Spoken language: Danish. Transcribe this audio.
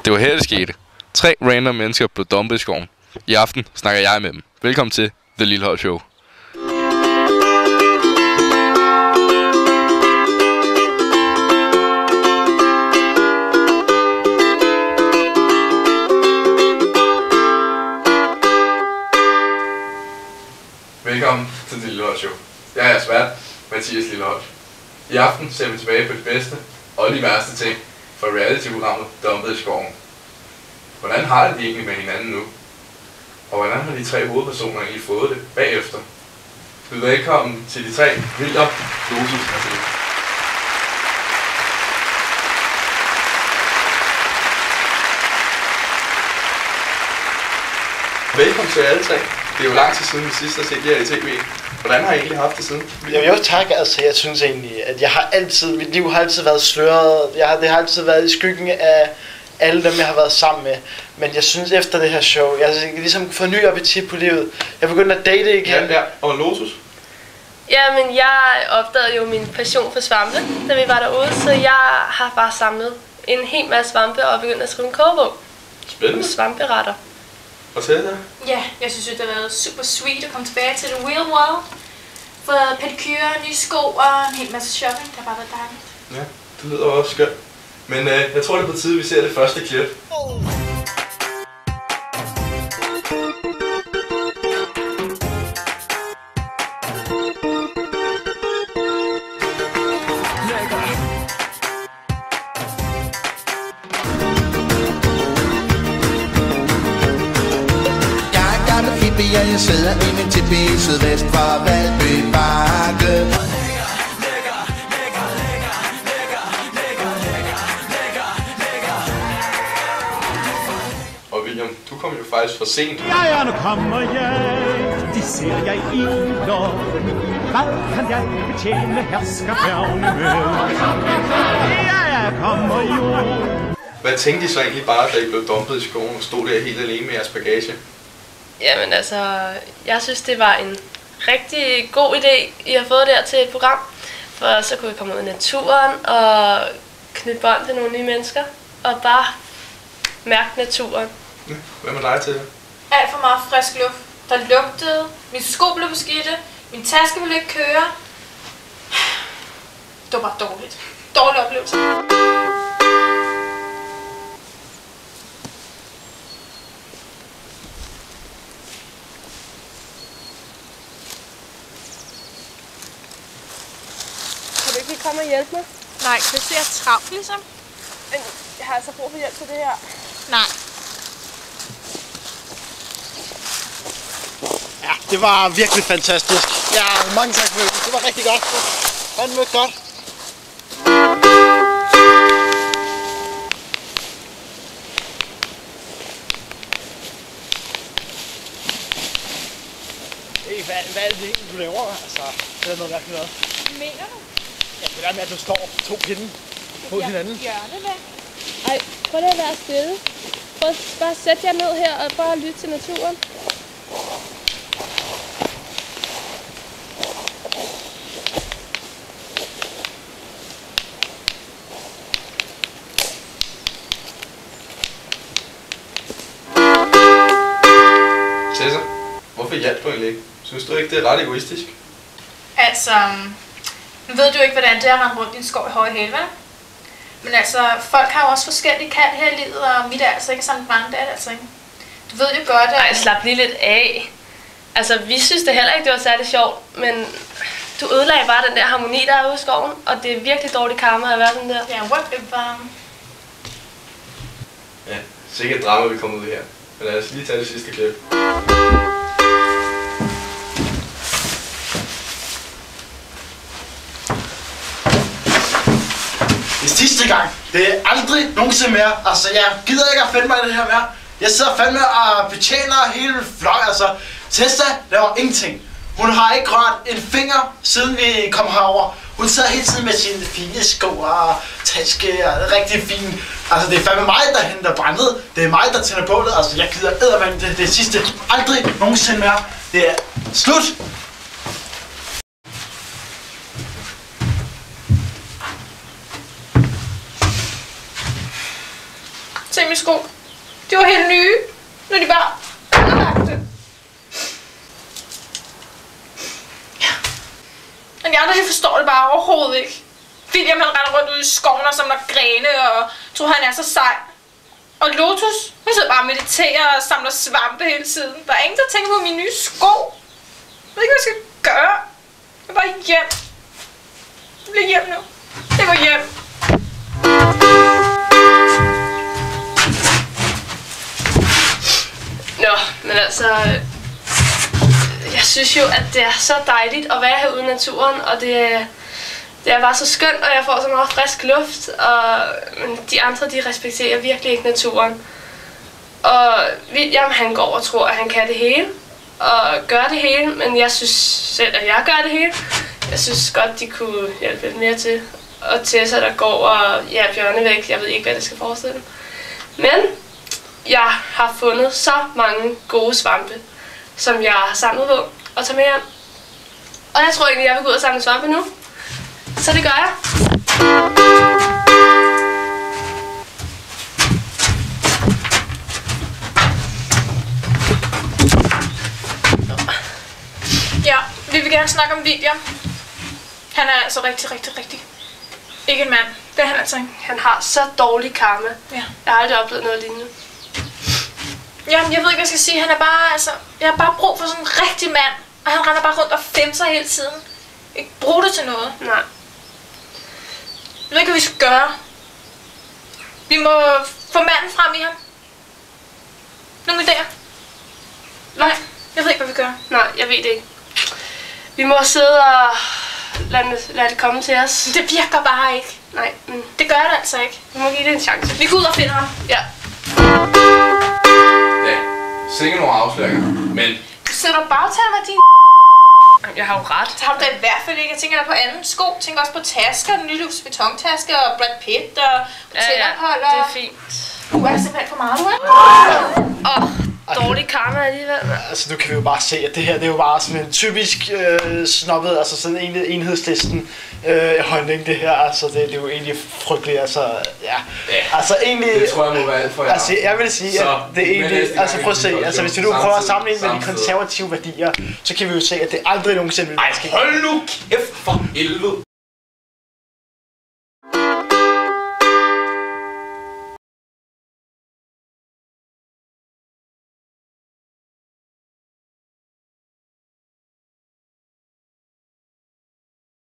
Det var her, det skete. 3 random mennesker blev dumpet i skoven. I aften snakker jeg med dem. Velkommen til The Lillehold Show. Velkommen til The Lillehold Show. Jeg er jeres vært, Mathias Lillehold. I aften ser vi tilbage på det bedste og de værste ting fra reality-programmet Dumpet i skoven. Hvordan har de egentlig med hinanden nu? Og hvordan har de 3 hovedpersoner egentlig fået det bagefter? Byd velkommen til de 3 William, Lotus og Cæsar. Velkommen til alle 3. Det er jo lang tid siden vi sidst har set jer i tv. Hvordan har I egentlig haft det siden? Jamen jo tak, altså jeg synes egentlig, at jeg har altid, mit liv har altid været sløret. Det har altid været i skyggen af alle dem, jeg har været sammen med. Men jeg synes efter det her show, jeg har ligesom fået ny appetit på livet. Jeg begyndte at date igen. Ja. Og Lotus? Jamen jeg opdagede jo min passion for svampe, da vi var derude. Så jeg har bare samlet en hel masse svampe og begyndt at skrive en kogebog. Spændende. Svamperetter. Og Cæsar? Ja, jeg synes det har været super sweet at komme tilbage til the real world. Fået pedikyre, nye sko og en hel masse shopping. Det har bare været dejligt. Ja, det lyder også skønt. Men jeg tror det er på tide, vi ser det første klip. Jeg sidder i min tipi sydvest for Valby Bakke. Og William, du kom jo faktisk for sent. Ja, nu kommer jeg, de ser jeg i når. Hvad kan jeg betjene herskerfærgene med? Ja, jeg kommer jo. Hvad tænkte I så egentlig bare, da I blev dumpet i skoven og stod der helt alene med jeres bagage? Jamen altså, jeg synes det var en rigtig god idé, I har fået der til et program. For så kunne vi komme ud i naturen og knytte bånd til nogle nye mennesker. Og bare mærke naturen. Ja, hvad med dig til det? Alt for meget frisk luft. Der lugtede, mine sko blev beskidte, min taske ville ikke køre. Det var bare dårligt. Dårlig oplevelse. Kan du ikke lige komme og hjælpe mig? Nej, det ser travlt ligesom. Men jeg har altså brug for hjælp til det her. Nej. Ja, det var virkelig fantastisk. Ja, mange tak for det. Det var rigtig godt. Fandme godt. Hey, hvad er det egentlig, du laver? Altså, det er noget mærkeligt noget. Hvad mener du? Ja, det der med, at du står 2 pinde mod hinanden. Gør det da. Ej, prøv lige at være stille. Prøv bare at sætte jer ned her og bare lytte til naturen. Cæsar, hvorfor hjalp du egentlig ikke? Synes du ikke, det er ret egoistisk? Altså, nu ved du ikke, hvordan det er at rende rundt i en skov i høje hæle, vel? Men altså, folk har jo også forskellige kald her i livet, og mit er altså ikke sådan brændt, det er det altså ikke. Du ved jo godt, at... Ej, slap lige lidt af. Altså, vi synes det heller ikke, det var særlig sjovt, men du ødelagde bare den der harmoni, der er ude i skoven, og det er virkelig dårligt karma at være sådan der. Ja, whatever. Ja, sikkert drama, vi kommer ud i her. Men lad os lige tage det sidste klip. Det er sidste gang. Det er aldrig nogensinde mere. Altså, jeg gider ikke at finde mig i det her mere. Jeg sidder fandme og betjener hele flok. Altså, Tessa laver ingenting. Hun har ikke rørt en finger, siden vi kom herover. Hun sidder hele tiden med sine fine sko og taske og er rigtig fine. Altså, det er fandme mig, der henter brændet. Det er mig, der tænder bålet. Altså, jeg gider eddermand det sidste. Aldrig nogensinde mere. Det er slut. Se mine sko. De var helt nye, når de bare ødelagte. Men de andre, de forstår det bare overhovedet ikke. William han render rundt ude i skoven og samler grene og tror han er så sej. Og Lotus, hun sidder bare og mediterer og samler svampe hele tiden. Der er ingen, der tænker på mine nye sko. Jeg ved ikke, hvad jeg skal gøre. Jeg er bare hjem. Jeg bliver hjem nu. Jeg går hjem. Nå, men altså... Jeg synes jo, at det er så dejligt at være herude i naturen, og det er bare så skønt, og jeg får så meget frisk luft, og men de andre, de respekterer virkelig ikke naturen. Og William, han går og tror, at han kan det hele, og gør det hele, men jeg synes selv, at jeg gør det hele. Jeg synes godt, de kunne hjælpe lidt mere til. Og Tessa, der går og jager bjørne væk, jeg ved ikke, hvad det skal forestille. Men jeg har fundet så mange gode svampe, som jeg har samlet på og tager med hjem. Og jeg tror egentlig, jeg vil gå ud og samle svampe nu. Så det gør jeg. Ja, vi vil gerne snakke om William. Han er altså rigtig ikke en mand. Det er han altså ikke. Han har så dårlig karma. Ja. Jeg har aldrig oplevet noget lignende. Jamen, jeg ved ikke, hvad jeg skal sige. Han er bare, altså... Jeg har bare brug for sådan en rigtig mand. Og han render bare rundt og femser hele tiden. Ikke bruge det til noget. Nej. Jeg ved ikke, hvad vi skal gøre. Vi må få manden frem i ham. Nogle idéer? Nej, jeg ved ikke, hvad vi gør. Nej, jeg ved det ikke. Vi må sidde og lad det komme til os. Det virker bare ikke. Nej, men Det gør det altså ikke. vi må give det en chance. Vi går ud og finder ham. Ja. Ja, sikkert nogle afsløringer, men Du sætter bagtaler med din... Jeg har jo ret. Så har du da i hvert fald ikke. Jeg tænker da på anden sko. Jeg tænker også på tasker. Den nye Louis Vuitton-taske og Brad Pitt og hotelophold og... det er fint. Du er simpelthen for meget, du er. Dårlig karma alligevel. Altså, nu kan vi jo bare se, at det her, det er jo bare sådan en typisk snobbet, altså sådan en enhedslisten holdning, det her. Altså, det er jo egentlig frygteligt, altså, ja. Altså, egentlig... det tror jeg må være alt for jer. Altså, jeg vil sige, at det er egentlig... Altså, prøv at se, altså, hvis vi nu prøver at sammenligne med de konservative værdier, så kan vi jo se, at det aldrig nogensinde vil være sket. Hold nu kæft for helvede!